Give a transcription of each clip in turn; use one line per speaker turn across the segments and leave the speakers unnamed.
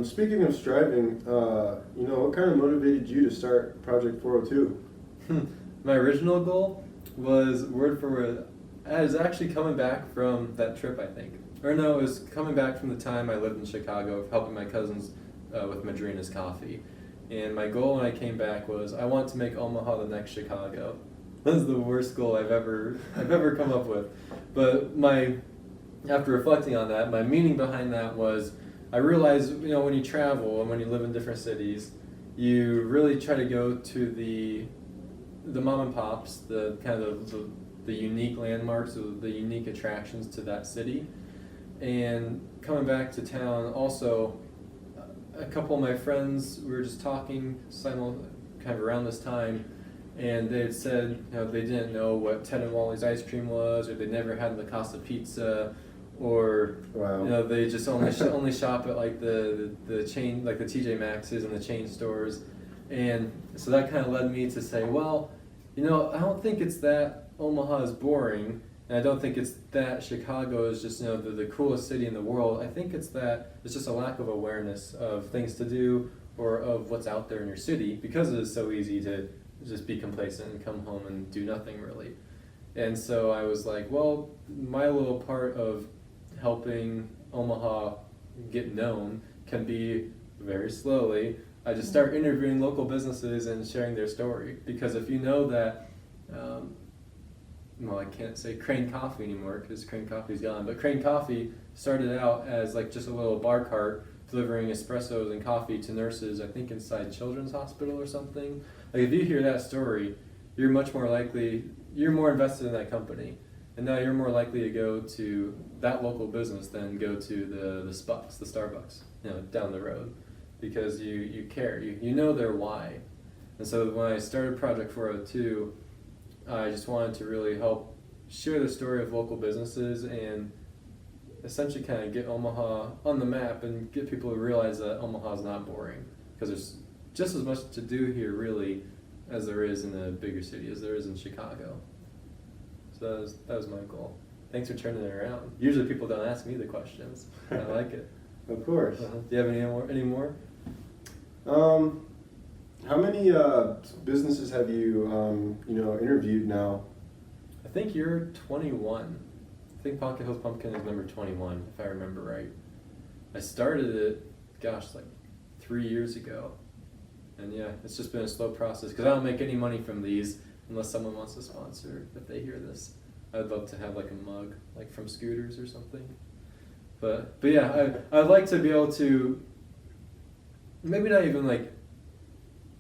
Speaking of striving, what kind of motivated you to start Project 402?
My original goal was word for word. I was actually coming back from that trip, I think. Or no, it was coming back from the time I lived in Chicago, helping my cousins with Madrina's Coffee. And my goal when I came back was I want to make Omaha the next Chicago. That was the worst goal I've ever come up with. But after reflecting on that, my meaning behind that was I realized, when you travel and when you live in different cities, you really try to go to the mom and pops, the kind of the unique landmarks, the unique attractions to that city. And coming back to town, also, a couple of my friends, we were just talking kind of around this time, and they had said they didn't know what Ted and Wally's ice cream was, or they'd never had La Casa Pizza, or
wow.
They just only shop at like the chain, like the TJ Maxx's and the chain stores. And so that kind of led me to say, well, I don't think it's that Omaha is boring, and I don't think it's that Chicago is just the coolest city in the world. I think it's just a lack of awareness of things to do or of what's out there in your city, because it is so easy to just be complacent and come home and do nothing really. And so I was like, well, my little part of helping Omaha get known can be very slowly. I just start interviewing local businesses and sharing their story, because if you know that, I can't say Crane Coffee anymore because Crane Coffee's gone, but Crane Coffee started out as like just a little bar cart delivering espressos and coffee to nurses, I think inside Children's Hospital or something. Like if you hear that story, you're much more likely, you're more invested in that company. And now you're more likely to go to that local business than go to the Starbucks, down the road, because you care, you know their why. And so when I started Project 402, I just wanted to really help share the story of local businesses and essentially kind of get Omaha on the map and get people to realize that Omaha's not boring, because there's just as much to do here really as there is in a bigger city, as there is in Chicago. So that was my goal. Thanks for turning it around. Usually people don't ask me the questions. I like it.
Of course.
Do you have any more?
How many businesses have you interviewed now?
I think you're 21. I think Pocket Hills Pumpkin is number 21, if I remember right. I started it, like 3 years ago. And yeah, it's just been a slow process, because I don't make any money from these unless someone wants to sponsor, if they hear this. I'd love to have like a mug, like from Scooters or something. But yeah, I'd like to be able to maybe not even like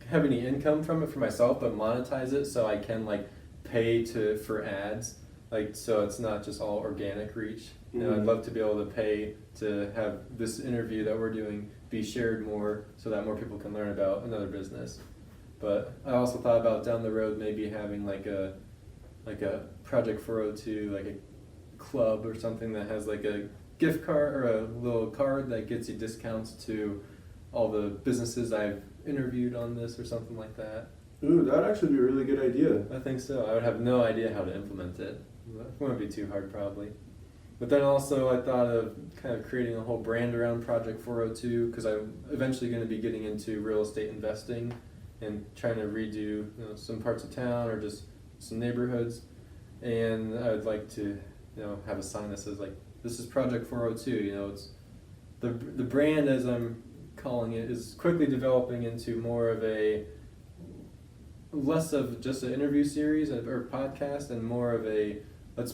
have any income from it for myself, but monetize it so I can like pay for ads, like so it's not just all organic reach. I'd love to be able to pay to have this interview that we're doing be shared more, so that more people can learn about another business. But I also thought about down the road maybe having like a Project 402, like a club or something that has like a gift card or a little card that gets you discounts to all the businesses I've interviewed on this or something like that.
Ooh, that'd actually be a really good idea.
I think so. I would have no idea how to implement it. It wouldn't be too hard probably. But then also I thought of kind of creating a whole brand around Project 402, because I'm eventually going to be getting into real estate investing and trying to redo some parts of town or just some neighborhoods. And I would like to have a sign that says like, this is Project 402. It's the brand, as I'm calling it, is quickly developing into more of less of just an interview series or podcast, and more of let's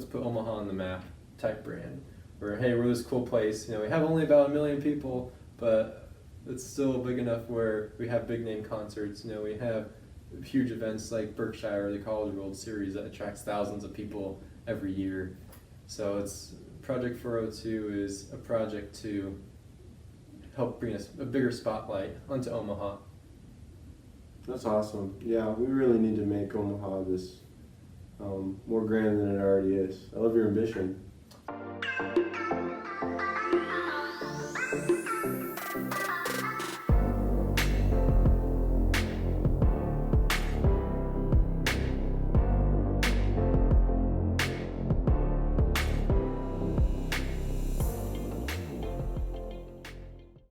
put Omaha on the map type brand, where hey, we're this cool place, we have only about 1 million people, but it's still big enough where we have big name concerts, we have huge events like Berkshire or the College World Series that attracts thousands of people every year. So it's Project 402 is a project to help bring a bigger spotlight onto Omaha.
That's awesome. Yeah, we really need to make Omaha this more grand than it already is. I love your ambition.